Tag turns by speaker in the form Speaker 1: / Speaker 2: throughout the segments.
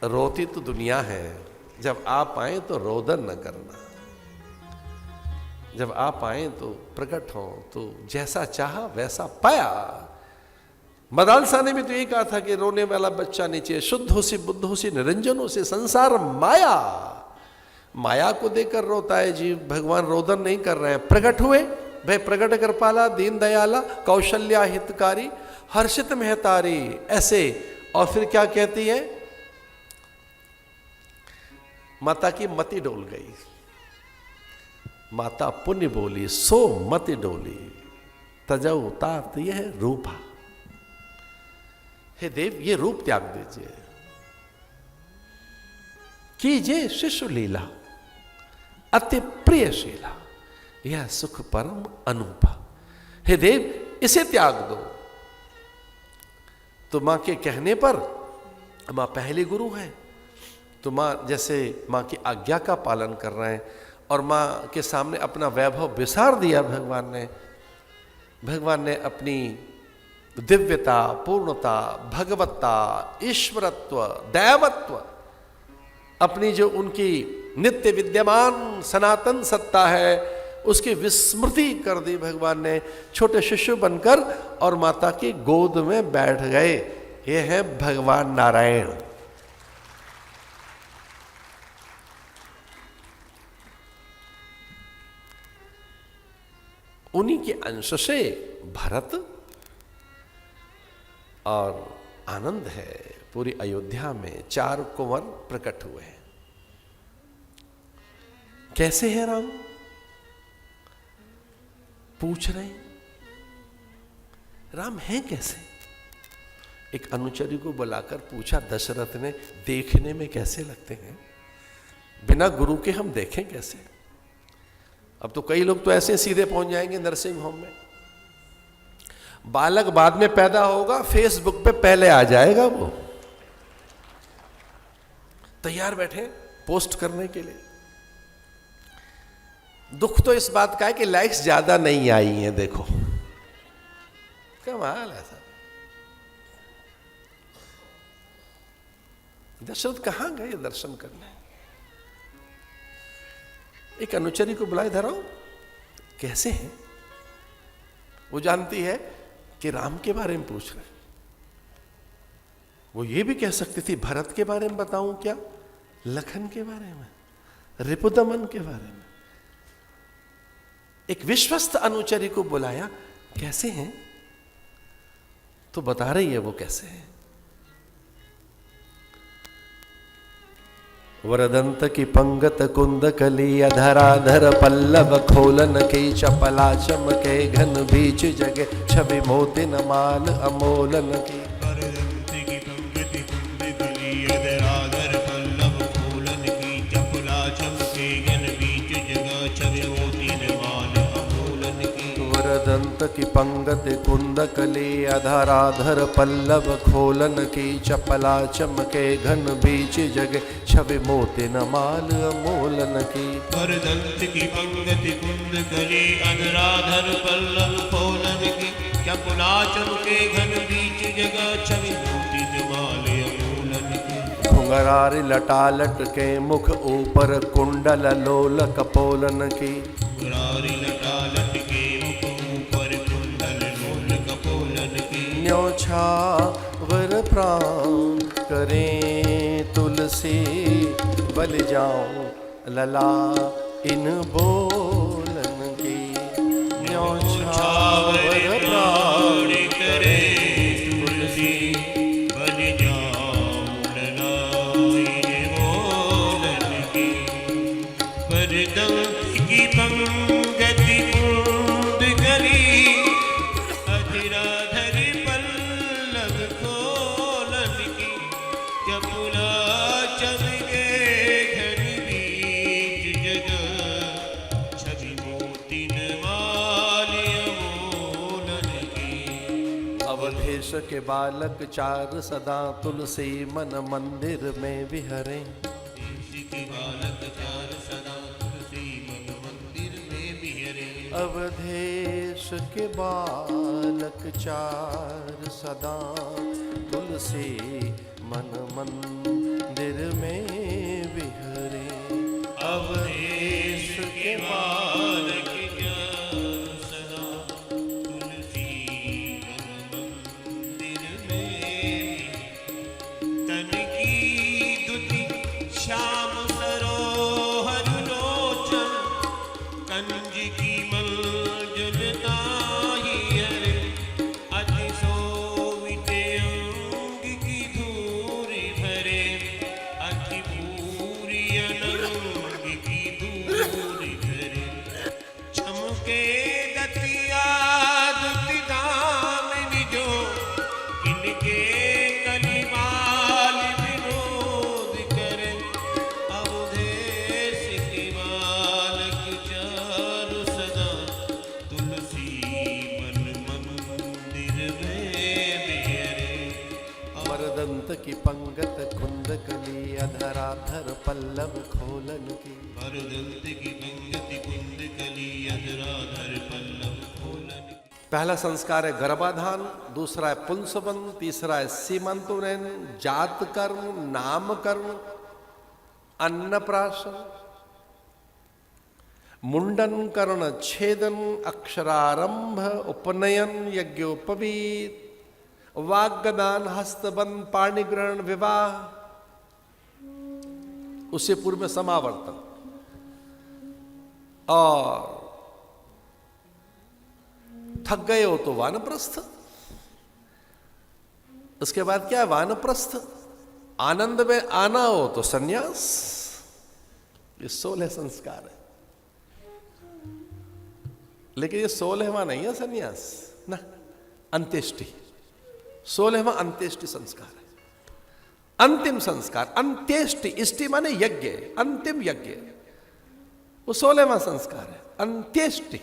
Speaker 1: रोती तो दुनिया है, जब आप आए तो रोदन न करना। जब आप आए तो प्रकट हो, तो जैसा चाहा वैसा पाया। मदालसा ने भी तो ये कहा था कि रोने वाला बच्चा नीचे, शुद्ध हो सी बुद्ध हो सी निरंजन हो सी संसार माया। माया को देकर रोता है जीव, भगवान रोदन नहीं कर रहे हैं। प्रकट हुए, भाई प्रकट कर पाला, दीन दयाला, कौशल्या हितकारी, हर्षित महतारी, ऐसे। और फिर क्या कहती है, माता की मति डोल गई। माता पुण्य बोली सो मति डोली, तजऊ तात यह रूपा। हे देव, ये रूप त्याग दीजिए, कीजिए शिशु लीला, अति प्रियशीला, यह सुख परम अनूपा। हे देव, इसे त्याग दो। तो मां के कहने पर, मां पहली गुरु है, तो मां जैसे मां की आज्ञा का पालन कर रहे हैं और मां के सामने अपना वैभव विसार दिया भगवान ने अपनी दिव्यता, पूर्णता, भगवत्ता, ईश्वरत्व, दैवत्व, अपनी जो उनकी नित्य विद्यमान सनातन सत्ता है उसकी विस्मृति कर दी भगवान ने। छोटे शिशु बनकर और माता की गोद में बैठ गए। ये है भगवान नारायण। उन्हीं के अंश से भरत और आनंद है। पूरी अयोध्या में 4 कुंवर प्रकट हुए हैं। कैसे है राम, पूछ रहे हैं, राम है कैसे? एक अनुचरी को बुलाकर पूछा दशरथ ने, देखने में कैसे लगते हैं? बिना गुरु के हम देखें कैसे? अब तो कई लोग तो ऐसे सीधे पहुंच जाएंगे नर्सिंग होम में। बालक बाद में पैदा होगा, फेसबुक पे पहले आ जाएगा, वो तैयार बैठे पोस्ट करने के लिए। दुख तो इस बात का है कि लाइक्स ज्यादा नहीं आई हैं। देखो कमाल है सब। दशरथ कहां गए दर्शन करने? एक अनुचरी को बुलाए, इधर आओ, कैसे हैं? वो जानती है कि राम के बारे में पूछ रहे। वो ये भी कह सकती थी भरत के बारे में बताऊं क्या, लखन के बारे में, रिपुदमन के बारे में। एक विश्वस्त अनुचरी को बुलाया, कैसे हैं? तो बता रही है वो कैसे हैं। वरदंत की पंगत कुंद कली, अधराधर पल्लव खोलन की, चपला चमके घन बीच जगे, छवि मोती न माल अमोलन की।
Speaker 2: वरदंत की पंगत कुंद कली, अधराधर पल्लव खोलन की, चपला चमके घन बीच जगे, छवि मोती न माल अमोलन की।
Speaker 1: वरदंत की पंगत कुंद कली, अधराधर पल्लव खोलन की, चपला चमके घन बीच जगे, छवि मोती न माल अमोलन की।
Speaker 2: वरदंत की पंगत कुंद कली, अधराधर पल्लव खोलन की, चपला चमके घन बीच जगह, छवि मोती न माल अमोलन की।
Speaker 1: घुंघरारी लटालट के मुख ऊपर, कुंडल लोल कपोलन की।
Speaker 2: घुंघरारी लटालट के मुख ऊपर, कुंडल लोल कपोलन की।
Speaker 1: न्योछावर प्राण करें तुलसी, बल जाऊं लला इन बोलन की। न्योछावर प्राण
Speaker 2: करे तुलसी, बल जाऊं लला इन बोलन की। वरदंत की पंगत कुंद कली, अधराधर पल्लव खोलन की, चपला चमके घन बीच जगह, छवि मोती न माल अमोलन की।
Speaker 1: अवधेश के बालक 4 सदा तुलसी मन मंदिर में विहरे।
Speaker 2: देश के बालक 4 सदा तुलसी मन मंदिर में बिहरे।
Speaker 1: अवधेश के बालक 4 सदा तुलसी मन मंदिर
Speaker 2: बालक ज्ञान सदा तुलसी मंदिर में तन की दुति श्याम सरोहर लोचन कंज की मंजुल नाही हरे अति सोविते अंग की धूरी भरे अति पूरी अनंग की दूरी भरे चमके दतिया दुति दामिनी जो इनके कलिमाल विनोद करे अवधेश के बालक चारु सदा तुलसी मन मंदिर में बिहरे
Speaker 1: मरदंत की पंगत कुंद कली अधराधर पल्लव खोलन की।
Speaker 2: वरदंत की पंगति कुंद कली अधराधर पल्लव खोलन
Speaker 1: पहला संस्कार है गर्भाधान, दूसरा है पुंसवन, तीसरा है सीमंतुनयन, जात कर्म, नामकरण, अन्नप्राशन, मुंडन कर्ण छेदन, अक्षरारंभ, उपनयन, यज्ञोपवीत, वाग्दान, हस्तबंध, पाणिग्रहण, विवाह, उससे पूर्व में समावर्तन और थक गए हो तो वानप्रस्थ। उसके बाद क्या है? वानप्रस्थ। आनंद में आना हो तो सन्यास। ये 16 संस्कार है, लेकिन ये 16वां नहीं है सन्यास ना, अंत्येष्टि। 16वां अंत्येष्टि संस्कार है, अंतिम संस्कार। अंत्येष्टि, इष्टि माने यज्ञ, अंतिम यज्ञ, वो 16वां संस्कार है, अंत्येष्टि।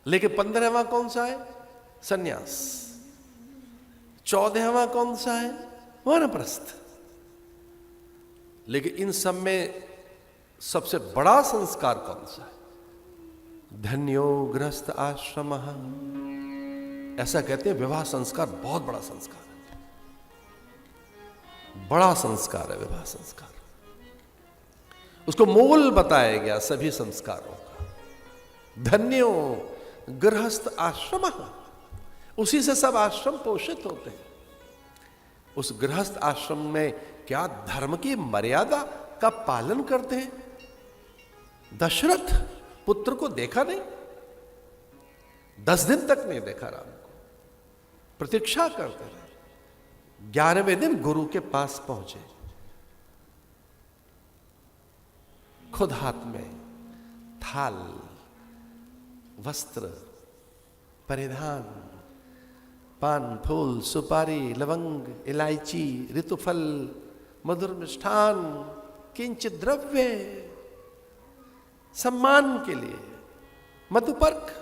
Speaker 1: लेकिन 15वां कौन सा है? सन्यास। 14वां कौन सा है? वानप्रस्थ। लेकिन इन सब में सबसे बड़ा संस्कार कौन सा है? धन्यो गृहस्थ आश्रम। ऐसा कहते हैं विवाह संस्कार बहुत बड़ा संस्कार है, बड़ा संस्कार है विवाह संस्कार। उसको मूल बताया गया सभी संस्कारों का। धन्यो गृहस्थ आश्रम, उसी से सब आश्रम पोषित होते हैं। उस गृहस्थ आश्रम में क्या धर्म की मर्यादा का पालन करते हैं। दशरथ पुत्र को देखा नहीं, 10 दिन तक नहीं देखा राम को, प्रतीक्षा करते रहे। 11वें दिन गुरु के पास पहुंचे, खुद हाथ में थाल, वस्त्र, परिधान, पान, फूल, सुपारी, लवंग, इलायची, ऋतुफल, मधुर मिष्ठान, किंचित द्रव्य, सम्मान के लिए मधुपर्क,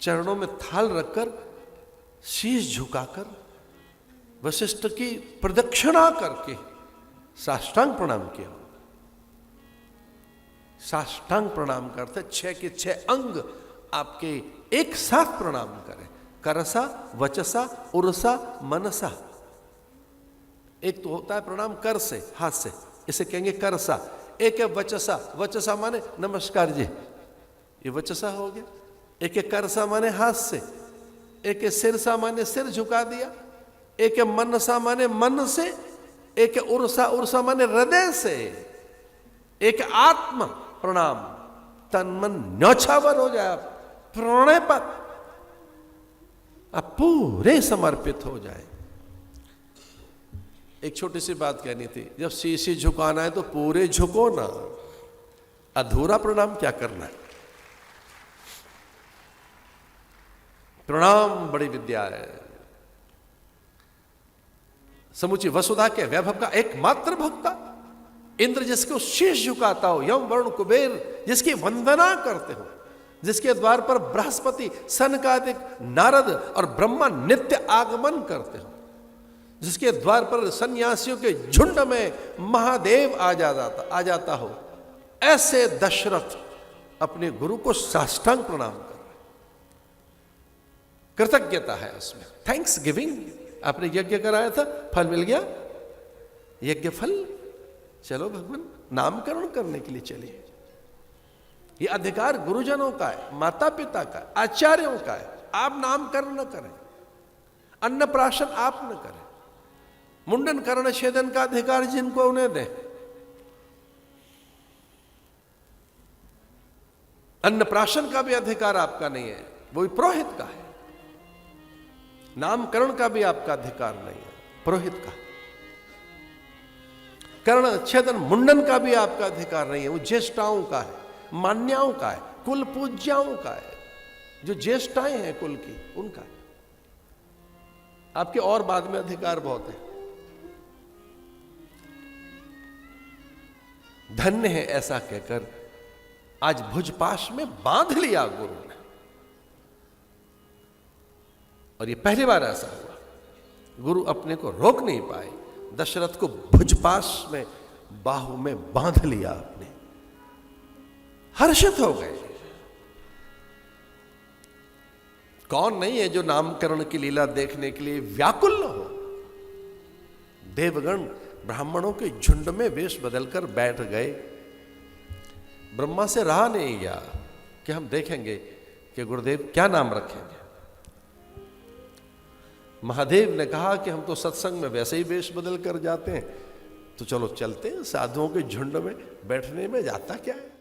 Speaker 1: चरणों में थाल रखकर, शीश झुकाकर, वशिष्ठ की प्रदक्षिणा करके साष्टांग प्रणाम किया। साष्टांग प्रणाम करते 6 के 6 अंग आपके एक साथ प्रणाम करें। करसा, वचसा, उरसा, मनसा। एक तो होता है प्रणाम कर से, हाथ से, इसे कहेंगे करसा। एक है वचसा, वचसा माने नमस्कार जी, ये वचसा हो गया। एक है करसा माने हाथ से, एक है सिरसा माने सिर झुका दिया, एक है मनसा माने मन से, एक है उर्सा, उर्सा माने हृदय से, एक आत्म प्रणाम, तन मन न्यौछावर हो जाए, प्रणय पर आप पूरे समर्पित हो जाए। एक छोटी सी बात कहनी थी, जब शीशी झुकाना है तो पूरे झुको ना, अधूरा प्रणाम क्या करना है। प्रणाम बड़ी विद्या है। समुची वसुधा के वैभव का एकमात्र भक्ता, इंद्र जिसको शीश झुकाता हो, यम वरुण कुबेर जिसकी वंदना करते हो, जिसके द्वार पर बृहस्पति, सनकादिक, नारद और ब्रह्मा नित्य आगमन करते हो, जिसके द्वार पर सन्यासियों के झुंड में महादेव आ जाता हो, ऐसे दशरथ अपने गुरु को साष्टांग प्रणाम कर रहे। कृतज्ञता है उसमें, थैंक्स गिविंग। आपने यज्ञ कराया था, फल मिल गया, यज्ञ फल, चलो भगवान नामकरण करने के लिए चलिए। ये अधिकार गुरुजनों का है, माता पिता का है, आचार्यों का है। आप नामकरण न करें, अन्नप्राशन आप न करें, मुंडन कर्ण छेदन का अधिकार जिनको उन्हें दें। अन्नप्राशन का भी अधिकार आपका नहीं है, वो पुरोहित का है। नामकरण का भी आपका अधिकार नहीं है, पुरोहित का। कर्ण छेदन मुंडन का भी आपका अधिकार नहीं है, वो ज्येष्ठाओं का है, मान्याओं का है, कुल पूज्याओं का है। जो ज्येष्ठाएं हैं कुल की, उनका है। आपके और बाद में अधिकार बहुत है। धन्य है ऐसा कहकर आज भुजपाश में बांध लिया गुरु ने। और ये पहली बार ऐसा हुआ, गुरु अपने को रोक नहीं पाए, दशरथ को भुजपाश में बाहु में बांध लिया आपने। हर्षित हो गए। कौन नहीं है जो नामकरण की लीला देखने के लिए व्याकुल हो। देवगण ब्राह्मणों के झुंड में वेश बदलकर बैठ गए। ब्रह्मा से रहा नहीं गया कि हम देखेंगे कि गुरुदेव क्या नाम रखेंगे। महादेव ने कहा कि हम तो सत्संग में वैसे ही वेश बदल कर जाते हैं, तो चलो चलते हैं। साधुओं के झुंड में बैठने में जाता क्या है।